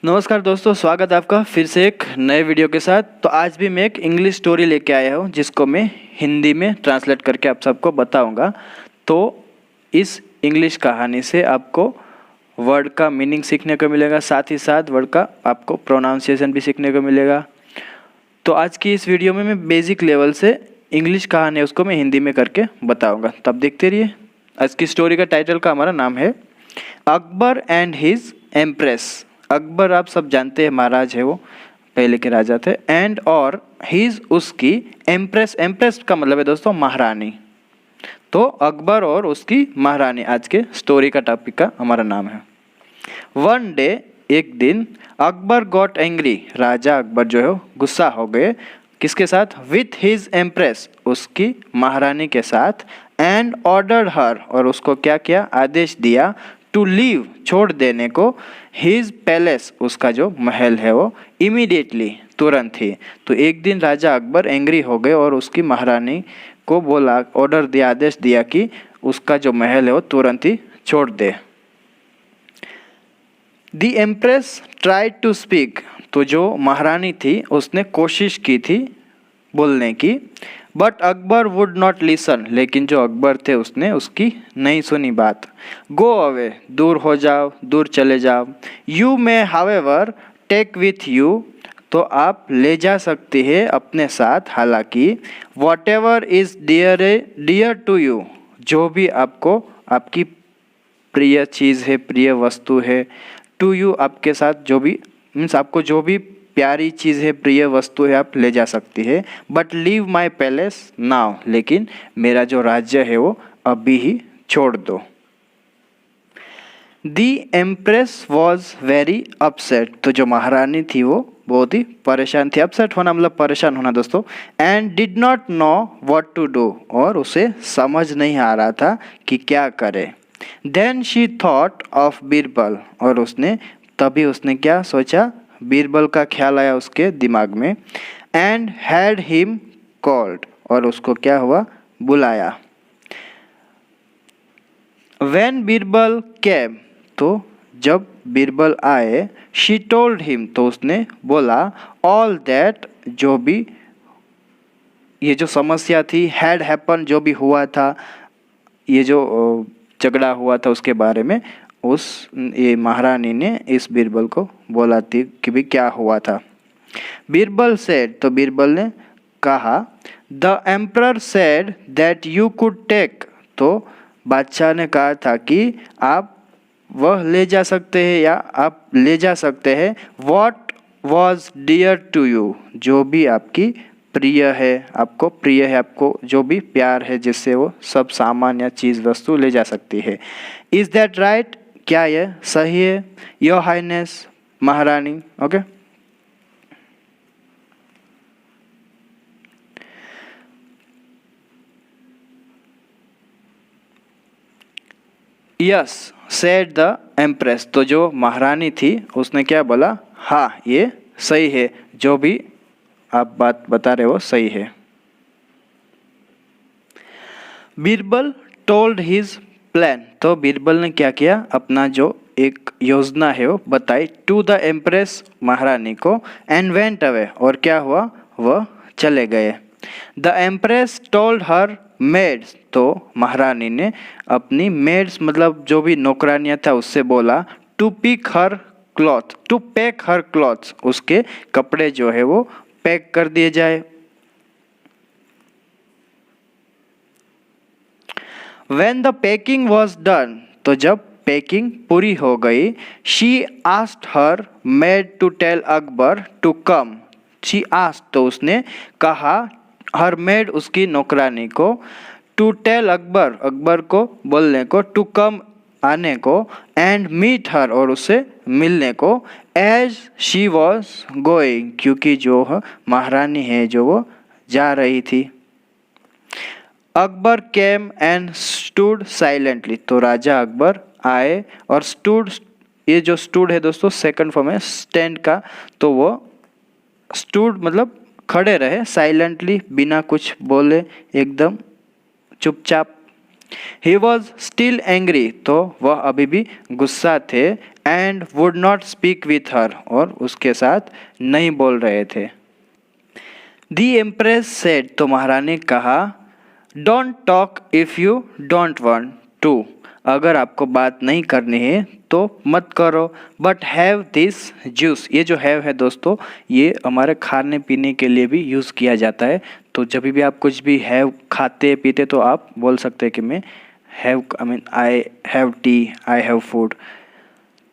नमस्कार दोस्तों, स्वागत है आपका फिर से एक नए वीडियो के साथ। तो आज भी मैं एक इंग्लिश स्टोरी लेके आया हूँ जिसको मैं हिंदी में ट्रांसलेट करके आप सबको बताऊँगा। तो इस इंग्लिश कहानी से आपको वर्ड का मीनिंग सीखने को मिलेगा, साथ ही साथ वर्ड का आपको प्रोनाउंसिएशन भी सीखने को मिलेगा। तो आज की इस वीडियो में मैं बेसिक लेवल से इंग्लिश कहानी है उसको मैं हिंदी में करके बताऊँगा, तब देखते रहिए। आज की स्टोरी का टाइटल का हमारा नाम है Akbar and his empress. Akbar आप सब जानते हैं, महाराज है, वो पहले के राजा थे। एंड और हिज उसकी एम्प्रेस, एम्प्रेस का मतलब है दोस्तों महारानी। तो अकबर और उसकी महारानी आज के स्टोरी का टॉपिक का हमारा नाम है। वन डे, एक दिन, अकबर गॉट एंग्री, राजा अकबर जो है गुस्सा हो गए। किसके साथ? विथ हिज एम्प्रेस, उसकी महारानी के साथ। एंड ऑर्डर्ड हर, और उसको क्या किया? आदेश दिया। टू लीव, छोड़ देने को। हिज पैलेस, उसका जो महल है वो। इमीडिएटली, तुरंत ही। तो एक दिन राजा अकबर एंग्री हो गए और उसकी महारानी को बोला, ऑर्डर दिया, आदेश दिया कि उसका जो महल है वो तुरंत ही छोड़ दे। The empress tried to speak, तो जो महारानी थी उसने कोशिश की थी बोलने की। But Akbar would not listen, लेकिन जो अकबर थे उसने उसकी नहीं सुनी बात। गो अवे, दूर हो जाओ, दूर चले जाओ। You may however take with you, तो आप ले जा सकते हैं अपने साथ, हालांकि whatever is dear to you, जो भी आपको आपकी प्रिय चीज़ है, प्रिय वस्तु है। टू यू, आपके साथ जो भी मीन्स आपको जो भी प्यारी चीज़ है, प्रिय वस्तु है, आप ले जा सकती है। But leave my palace now, लेकिन मेरा जो राज्य है वो अभी ही छोड़ दो। The empress was very upset, तो जो महारानी थी वो बहुत ही परेशान थी। अपसेट होना मतलब परेशान होना दोस्तों। And did not know what to do, और उसे समझ नहीं आ रहा था कि क्या करे। Then she thought of Birbal, और तभी उसने क्या सोचा? बीरबल का ख्याल आया उसके दिमाग में। एंड हैड हिम कॉल्ड, और उसको क्या हुआ? बुलाया। व्हेन बीरबल केम, तो जब बीरबल आए। शी टोल्ड हिम, तो उसने बोला ऑल दैट, जो भी ये जो समस्या थी, हैड हैपन, जो भी हुआ था, ये जो झगड़ा हुआ था उसके बारे में ये महारानी ने इस बीरबल को बोला थी कि भी क्या हुआ था। बीरबल सेड, तो बीरबल ने कहा the emperor said that you could take, तो बादशाह ने कहा था कि आप वह ले जा सकते हैं या आप ले जा सकते हैं। What was dear to you, जो भी आपकी प्रिय है, आपको प्रिय है, आपको जो भी प्यार है, जिससे वो सब सामान या चीज़ वस्तु ले जा सकती है। इज़ दैट राइट, क्या यह सही है? योर हाइनेस, महारानी। Okay, yes said the empress, तो जो महारानी थी उसने क्या बोला? हाँ, ये सही है, जो भी आप बात बता रहे हो सही है। बीरबल टोल्ड हिज प्लान, तो बीरबल ने क्या किया? अपना जो एक योजना है वो बताई। टू द एम्प्रेस, महारानी को। एंड वेंट अवे, और क्या हुआ? वह चले गए। The empress told her maids, तो महारानी ने अपनी मेड्स मतलब जो भी नौकरानियाँ था उससे बोला। To pick her cloth, to pack her clothes, उसके कपड़े जो है वो पैक कर दिए जाए। When the packing was done, तो जब पैकिंग पूरी हो गई। She asked her maid to tell Akbar to come. She asked, तो उसने कहा her maid, उसकी नौकरानी को, to tell अकबर, अकबर को बोलने को, to come, आने को, and meet her, और उससे मिलने को, as she was going, क्योंकि जो महारानी है जो वो जा रही थी। Akbar came and stood silently, तो राजा अकबर आए और स्टूड, ये जो स्टूड है दोस्तों सेकंड फॉर्म है स्टैंड का, तो वो स्टूड मतलब खड़े रहे, साइलेंटली बिना कुछ बोले, एकदम चुपचाप ही वॉज स्टिल एंग्री, तो वह अभी भी गुस्सा थे, and would not speak with her, और उसके साथ नहीं बोल रहे थे। दी एम्प्रेस सेड, तो महारानी ने कहा, don't talk if you don't want to, अगर आपको बात नहीं करनी है तो मत करो, बट हैव दिस जूस, ये जो हैव है दोस्तों, ये हमारे खाने पीने के लिए भी यूज़ किया जाता है। तो जब भी आप कुछ भी हैव खाते पीते तो आप बोल सकते हैं कि मैं have, I have T, I have food.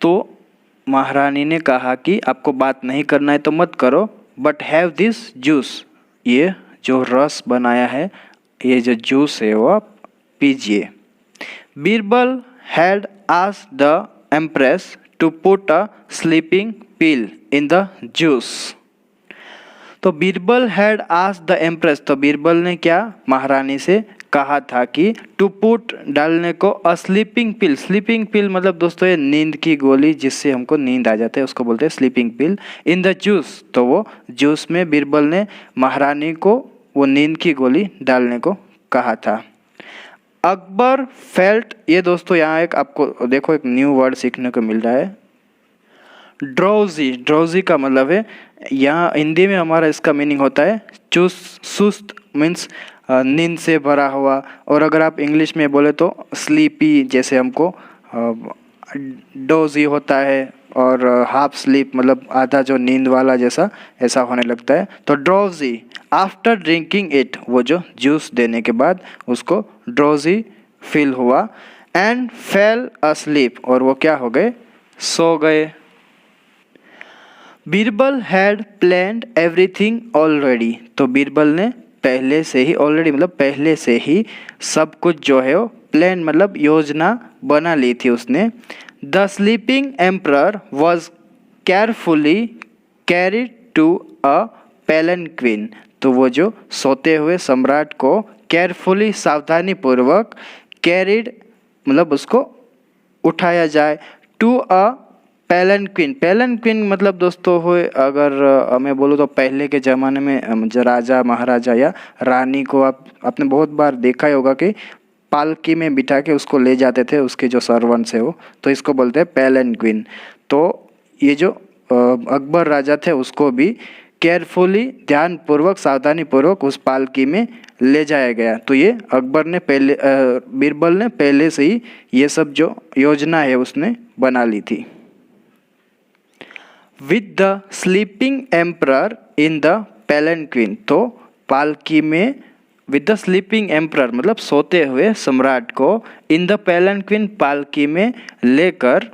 तो महारानी ने कहा कि आपको बात नहीं करना है तो मत करो, बट हैव दिस जूस, ये जो रस बनाया है, ये जो जूस है वो आप पीजिए। Birbal had asked the empress to put a sleeping pill in the juice. तो Birbal had asked the empress, तो बीरबल ने क्या महारानी से कहा था कि टू पुट, डालने को, अ स्लीपिंग पिल, स्लीपिंग पिल मतलब दोस्तों ये नींद की गोली जिससे हमको नींद आ जाता है उसको बोलते हैं sleeping pill, in the juice, तो वो जूस में बीरबल ने महारानी को वो नींद की गोली डालने को कहा था। अकबर फेल्ट, ये दोस्तों यहाँ एक आपको देखो एक न्यू वर्ड सीखने को मिल रहा है, ड्रोजी। ड्रोजी का मतलब है, यहाँ हिंदी में हमारा इसका मीनिंग होता है सुस्त, मीन्स नींद से भरा हुआ, और अगर आप इंग्लिश में बोले तो स्लीपी, जैसे हमको डोजी होता है, और हाफ स्लीप मतलब आधा जो नींद वाला जैसा ऐसा होने लगता है। तो ड्रोजी आफ्टर ड्रिंकिंग इट, वो जो जूस देने के बाद उसको ड्रोजी फील हुआ, एंड फेल अस्लीप, और वो क्या हो गए, सो गए। Birbal had planned everything already, तो बीरबल ने पहले से ही, ऑलरेडी मतलब पहले से ही सब कुछ जो है वो प्लान मतलब योजना बना ली थी उसने। The sleeping emperor was carefully carried to a palanquin, तो वो जो सोते हुए सम्राट को केयरफुली, सावधानी पूर्वक, कैरिड मतलब उसको उठाया जाए, टू अ पैलेंक्विन। पैलेंक्विन मतलब दोस्तों हो, अगर मैं बोलूँ तो पहले के ज़माने में जो राजा महाराजा या रानी को आपने बहुत बार देखा ही होगा कि पालकी में बिठा के उसको ले जाते थे उसके जो सर्वेंट्स है वो, तो इसको बोलते हैं पैलेंक्विन। तो ये जो अकबर राजा थे उसको भी केयरफुली, ध्यानपूर्वक, सावधानी पूर्वक उस पालकी में ले जाया गया। तो ये अकबर ने पहले, बीरबल ने पहले से ही ये सब जो योजना है उसने बना ली थी। With the sleeping emperor in the palanquin, तो पालकी में विद द स्लीपिंग एम्परर मतलब सोते हुए सम्राट को, इन द पैलेंक्विन पालकी में लेकर,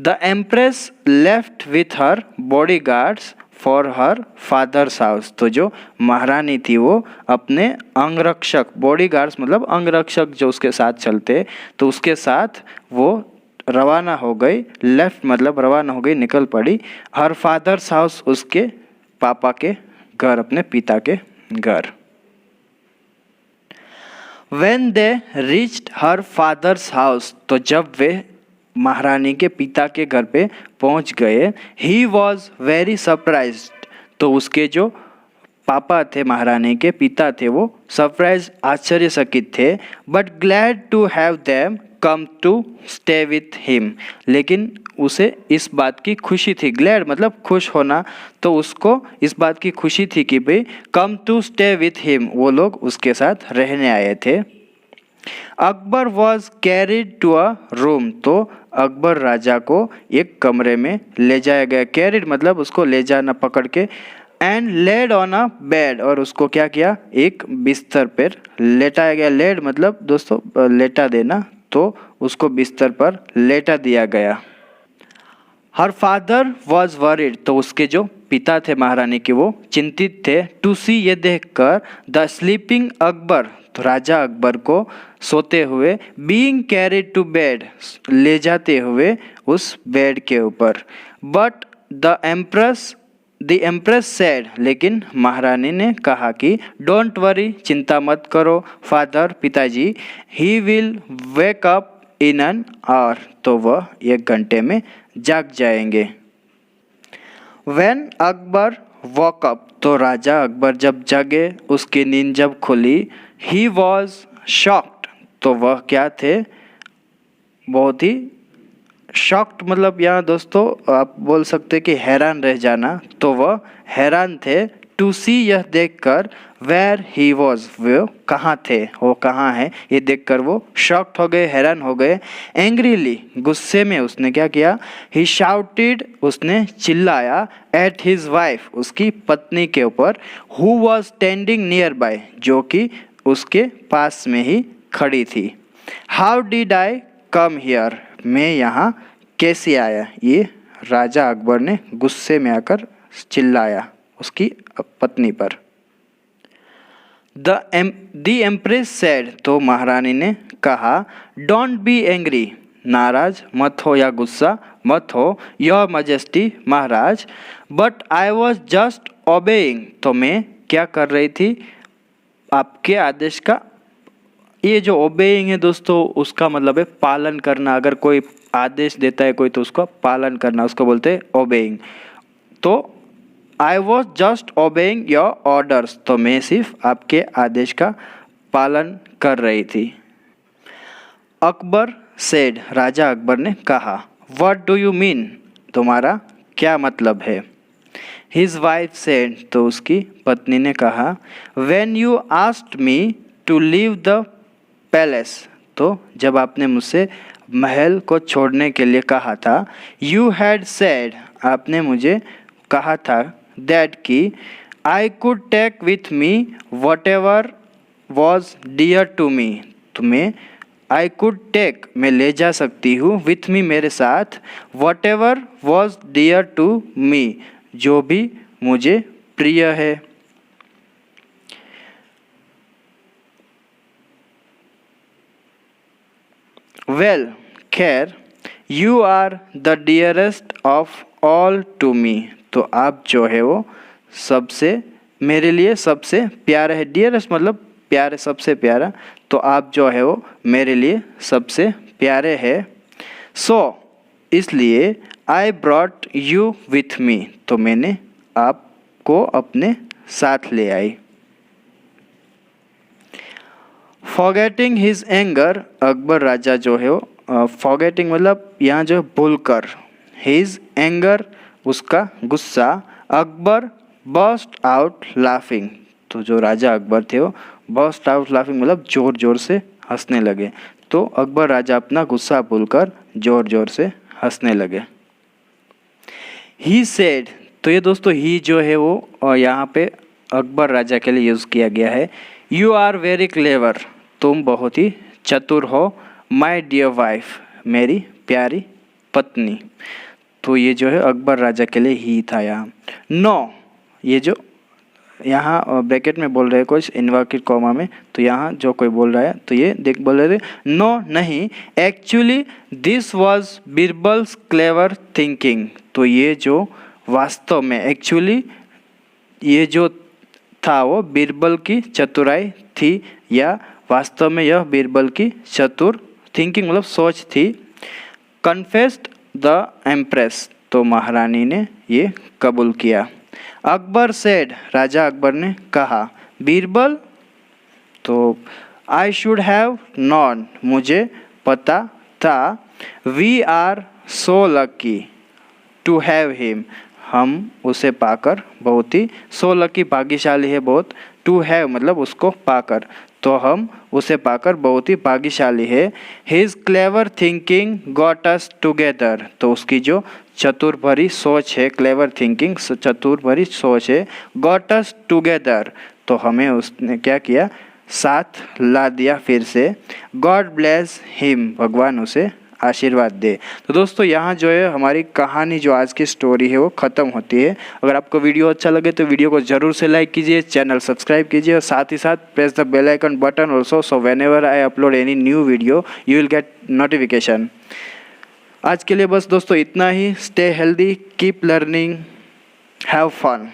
the empress left with her bodyguards for her father's house, तो जो महारानी थी वो अपने अंगरक्षक, बॉडीगार्ड्स मतलब अंगरक्षक जो उसके साथ चलते, तो उसके साथ वो रवाना हो गई, लेफ्ट मतलब रवाना हो गई, निकल पड़ी, हर फादर्स हाउस, उसके पापा के घर, अपने पिता के घर। When they reached her father's house, तो जब वे महारानी के पिता के घर पे पहुंच गए, he was very surprised, तो उसके जो पापा थे, महारानी के पिता थे, वो सरप्राइज, आश्चर्यचकित थे, but glad to have them come to stay with him, लेकिन उसे इस बात की खुशी थी, ग्लैड मतलब खुश होना, तो उसको इस बात की खुशी थी कि भाई come to stay with him, वो लोग उसके साथ रहने आए थे। Akbar was carried to a room, तो अकबर राजा को एक कमरे में ले जाया गया, कैरिड मतलब उसको ले जाना, पकड़ के, and laid on a bed, और उसको क्या किया, एक बिस्तर पर लेटाया गया। लेड मतलब दोस्तों लेटा देना, तो उसको बिस्तर पर लेटा दिया गया। हर फादर वॉज वरीड, तो उसके जो पिता थे महारानी के वो चिंतित थे, टू सी ये देखकर, द स्लीपिंग अकबर, तो राजा अकबर को सोते हुए, बीइंग कैरिड टू बेड, ले जाते हुए उस बेड के ऊपर, बट द एम्प्रेस सेड, लेकिन महारानी ने कहा कि डोंट वरी, चिंता मत करो, फादर पिताजी, he will wake up in an hour, तो वह 1 घंटे में जाग जाएंगे। व्हेन अकबर वॉक अप, तो राजा अकबर जब जागे, उसकी नींद जब खुली, ही वॉज शॉक्ड, तो वह क्या थे, बहुत ही शॉक्ड, मतलब यहाँ दोस्तों आप बोल सकते कि हैरान रह जाना, तो वह हैरान थे टू सी, यह देखकर, वेयर ही वॉज, वो कहाँ थे, वो कहाँ है, ये देखकर वो शॉक्ड हो गए, हैरान हो गए। एंग्रीली, गुस्से में उसने क्या किया, ही शाउटेड, उसने चिल्लाया, एट हिज वाइफ, उसकी पत्नी के ऊपर, who was standing near by, जो कि उसके पास में ही खड़ी थी। How did I come here, मैं यहाँ कैसे आया, ये राजा अकबर ने गुस्से में आकर चिल्लाया उसकी पत्नी पर। द एम्प्रेस सेड, तो महारानी ने कहा, डोंट बी एंग्री, नाराज मत हो या गुस्सा मत हो, your majesty, Maharaj, but I was just obeying, तो मैं क्या कर रही थी, आपके आदेश का। ये जो ओबेइंग है दोस्तों, उसका मतलब है पालन करना। अगर कोई आदेश देता है कोई, तो उसका पालन करना, उसको बोलते हैं ओबेइंग। तो I was just obeying your orders, तो मैं सिर्फ आपके आदेश का पालन कर रही थी। अकबर सेड, राजा अकबर ने कहा, व्हाट डू यू मीन, तुम्हारा क्या मतलब है। हिज वाइफ सेड, तो उसकी पत्नी ने कहा, when you asked me to leave the palace, तो जब आपने मुझसे महल को छोड़ने के लिए कहा था, यू हैड सेड, आपने मुझे कहा था, दैट कि I could take with me whatever was dear to me, तुम्हें आई कुड टेक, मैं ले जा सकती हूँ, विथ मी, मेरे साथ, whatever was dear to me, जो भी मुझे प्रिय है। वेल, खैर, you are the dearest of all to me, तो आप जो है वो सबसे, मेरे लिए सबसे प्यारा है। डियरेस्ट मतलब प्यारे, सबसे प्यारा, तो आप जो है वो मेरे लिए सबसे प्यारे हैं। सो, इसलिए, I brought you with me, तो मैंने आपको अपने साथ ले आई। फॉरगेटिंग हिज एंगर, अकबर राजा जो है वो फॉरगेटिंग मतलब यहाँ जो भूल कर, हिज एंगर, उसका गुस्सा, अकबर बर्स्ट आउट लाफिंग, तो जो राजा अकबर थे वो बर्स्ट आउट लाफिंग मतलब ज़ोर ज़ोर से हंसने लगे। तो अकबर राजा अपना गुस्सा भूलकर ज़ोर ज़ोर से हंसने लगे। ही सेड, तो ये दोस्तों ही जो है वो यहाँ पे अकबर राजा के लिए यूज़ किया गया है। यू आर वेरी क्लेवर, तुम बहुत ही चतुर हो, माई डियर वाइफ, मेरी प्यारी पत्नी, तो ये जो है अकबर राजा के लिए ही था यहाँ। नो, ये जो यहाँ ब्रैकेट में बोल रहे हैं कुछ इनवर्टेड कॉमा में, तो यहाँ जो कोई बोल रहा है तो ये देख बोल रहे थे, नो नहीं, actually this was Birbal's clever thinking, तो ये जो वास्तव में, एक्चुअली ये जो था वो बीरबल की चतुराई थी, या वास्तव में यह बीरबल की चतुर थिंकिंग मतलब सोच थी। कन्फेस्ड द एम्प्रेस, तो महारानी ने ये कबूल किया। अकबर सेड, राजा अकबर ने कहा, बीरबल, तो आई शुड हैव नॉन, मुझे पता था, we are so lucky to have him, हम उसे पाकर बहुत ही, सो लकी भाग्यशाली है बहुत, टू हैव मतलब उसको पाकर, तो हम उसे पाकर बहुत ही भाग्यशाली है। His clever thinking got us together, तो उसकी जो चतुर भरी सोच है, क्लेवर थिंकिंग चतुर भरी सोच है, गॉट अस टुगेदर, तो हमें उसने क्या किया, साथ ला दिया फिर से। गॉड ब्लेस हिम, भगवान उसे आशीर्वाद दे। तो दोस्तों यहाँ जो है हमारी कहानी, जो आज की स्टोरी है वो ख़त्म होती है। अगर आपको वीडियो अच्छा लगे तो वीडियो को ज़रूर से लाइक कीजिए, चैनल सब्सक्राइब कीजिए, और साथ ही साथ press the bell icon button also, so whenever I upload any new video you will get notification. आज के लिए बस दोस्तों इतना ही। Stay healthy, keep learning, have fun.